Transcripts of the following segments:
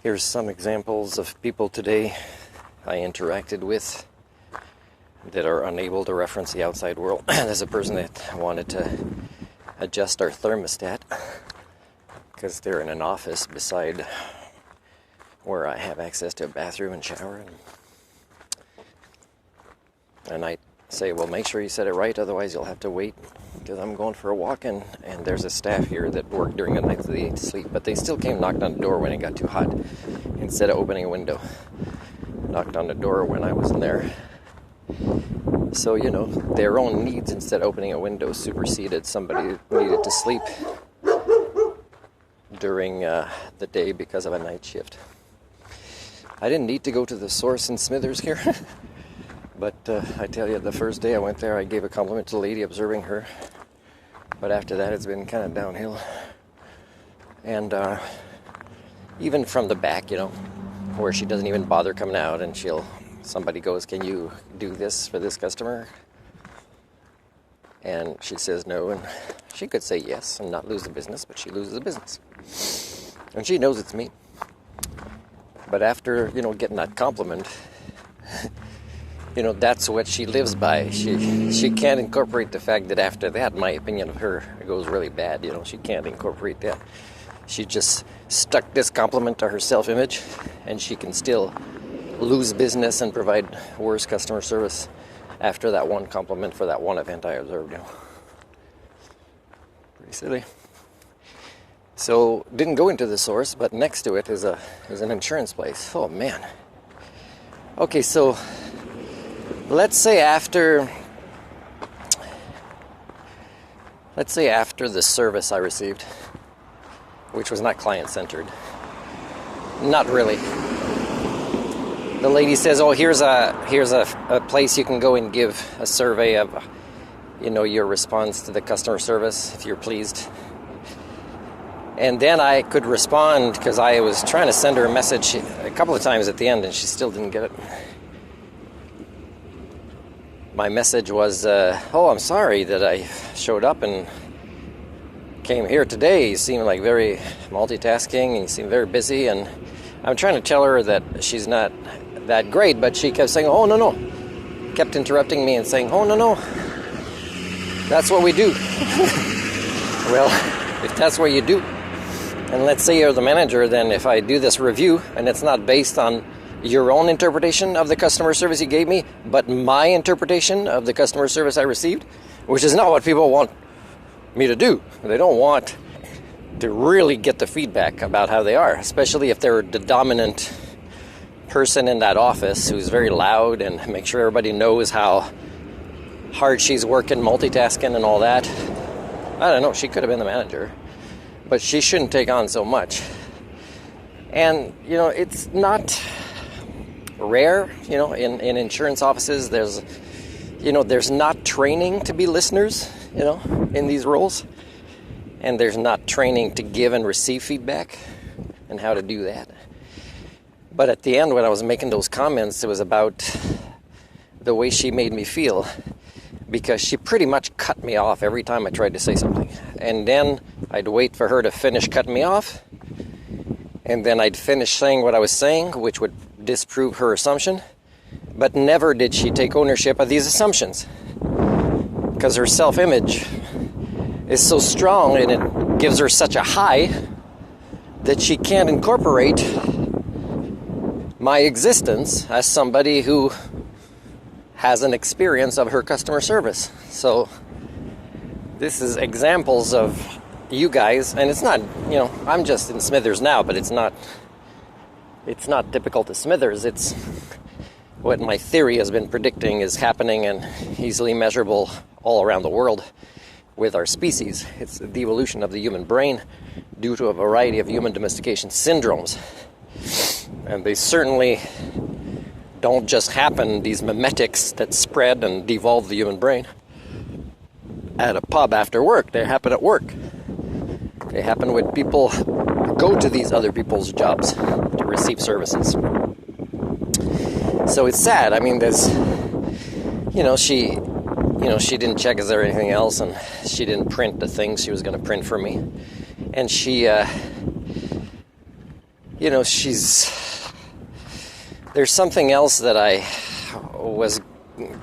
Here's some examples of people today I interacted with that are unable to reference the outside world. There's a person that wanted to adjust our thermostat because they're in an office beside where I have access to a bathroom and shower. And I say, well, make sure you set it right, otherwise you'll have to wait because I'm going for a walk. And there's a staff here that worked during the night so they ate to sleep, but they still came knocked on the door when it got too hot instead of opening a window. Knocked on the door when I wasn't there. So, their own needs instead of opening a window superseded somebody who needed to sleep during the day because of a night shift. I didn't need to go to the source in Smithers here. But I tell you, the first day I went there, I gave a compliment to the lady observing her. But after that, it's been kind of downhill. And even from the back, where she doesn't even bother coming out, and somebody goes, can you do this for this customer? And she says no, and she could say yes and not lose the business, but she loses the business. And she knows it's me. But after, getting that compliment, that's what she lives by. She can't incorporate the fact that after that, my opinion of her goes really bad. She can't incorporate that. She just stuck this compliment to her self-image, and she can still lose business and provide worse customer service after that one compliment for that one event I observed. Pretty silly. So, didn't go into the source, but next to it is an insurance place. Oh, man. Okay, so let's say after the service I received, which was not client-centered, not really. The lady says, "Oh, here's a place you can go and give a survey of, your response to the customer service if you're pleased." And then I could respond because I was trying to send her a message a couple of times at the end, and she still didn't get it. My message was, "Oh, I'm sorry that I showed up and came here today. You seem like very multitasking, and you seem very busy." And I'm trying to tell her that she's not that great, but she kept saying, "Oh, no." Kept interrupting me and saying, "Oh, no. That's what we do." Well, if that's what you do, and let's say you're the manager, then if I do this review and it's not based on your own interpretation of the customer service you gave me, but my interpretation of the customer service I received, which is not what people want me to do. They don't want to really get the feedback about how they are, especially if they're the dominant person in that office who's very loud and make sure everybody knows how hard she's working, multitasking and all that. I don't know, she could have been the manager, but she shouldn't take on so much. And, it's not rare, in insurance offices, there's not training to be listeners, in these roles. And there's not training to give and receive feedback and how to do that. But at the end, when I was making those comments, it was about the way she made me feel, because she pretty much cut me off every time I tried to say something. And then I'd wait for her to finish cutting me off, and then I'd finish saying what I was saying, which would disprove her assumption. But never did she take ownership of these assumptions, because her self-image is so strong and it gives her such a high that she can't incorporate my existence as somebody who has an experience of her customer service. So this is examples of you guys, and it's not, I'm just in Smithers now, but it's not typical to Smithers. It's what my theory has been predicting is happening and easily measurable all around the world with our species. It's the devolution of the human brain due to a variety of human domestication syndromes. And they certainly don't just happen, these mimetics that spread and devolve the human brain at a pub after work. They happen at work. They happen when people go to these other people's jobs to receive services. So it's sad. I mean, she didn't check is there anything else, and she didn't print the things she was going to print for me. And she there's something else that I was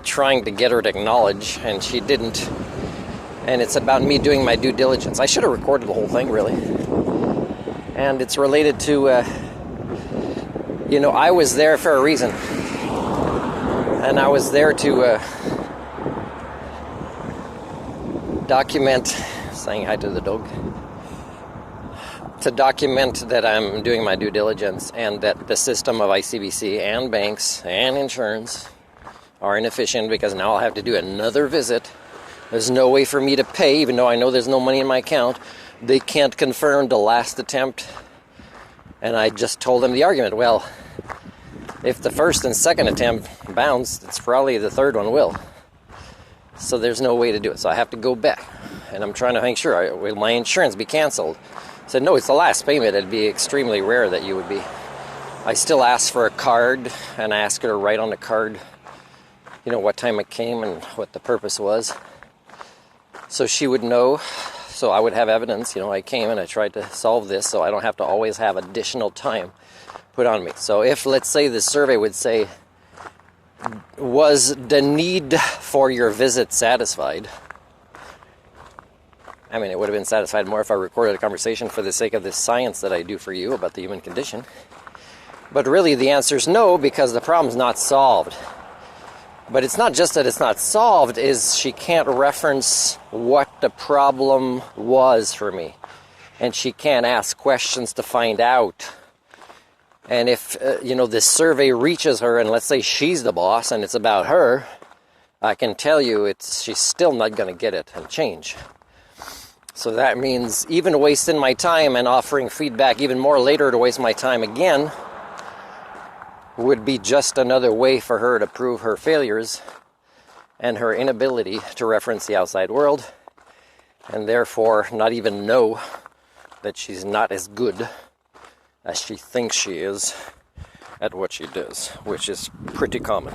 trying to get her to acknowledge, and she didn't. And it's about me doing my due diligence. I should have recorded the whole thing, really. And it's related to, I was there for a reason. And I was there to document, saying hi to the dog, to document that I'm doing my due diligence and that the system of ICBC and banks and insurance are inefficient, because now I'll have to do another visit. There's no way for me to pay, even though I know there's no money in my account. They can't confirm the last attempt. And I just told them the argument. Well, if the first and second attempt bounced, it's probably the third one will. So there's no way to do it. So I have to go back. And I'm trying to make sure, will my insurance be canceled? I said, no, it's the last payment. It'd be extremely rare that you would be. I still asked for a card, and I asked her to write on the card, what time it came and what the purpose was. So she would know, so I would have evidence, I came and I tried to solve this, so I don't have to always have additional time put on me. So if, let's say, the survey would say, was the need for your visit satisfied? I mean, it would have been satisfied more if I recorded a conversation for the sake of this science that I do for you about the human condition. But really, the answer is no, because the problem's not solved. But it's not just that it's not solved, is she can't reference what the problem was for me. And she can't ask questions to find out. And if, this survey reaches her, and let's say she's the boss and it's about her, I can tell you she's still not going to get it and change. So that means even wasting my time and offering feedback even more later to waste my time again would be just another way for her to prove her failures and her inability to reference the outside world, and therefore not even know that she's not as good as she thinks she is at what she does, which is pretty common.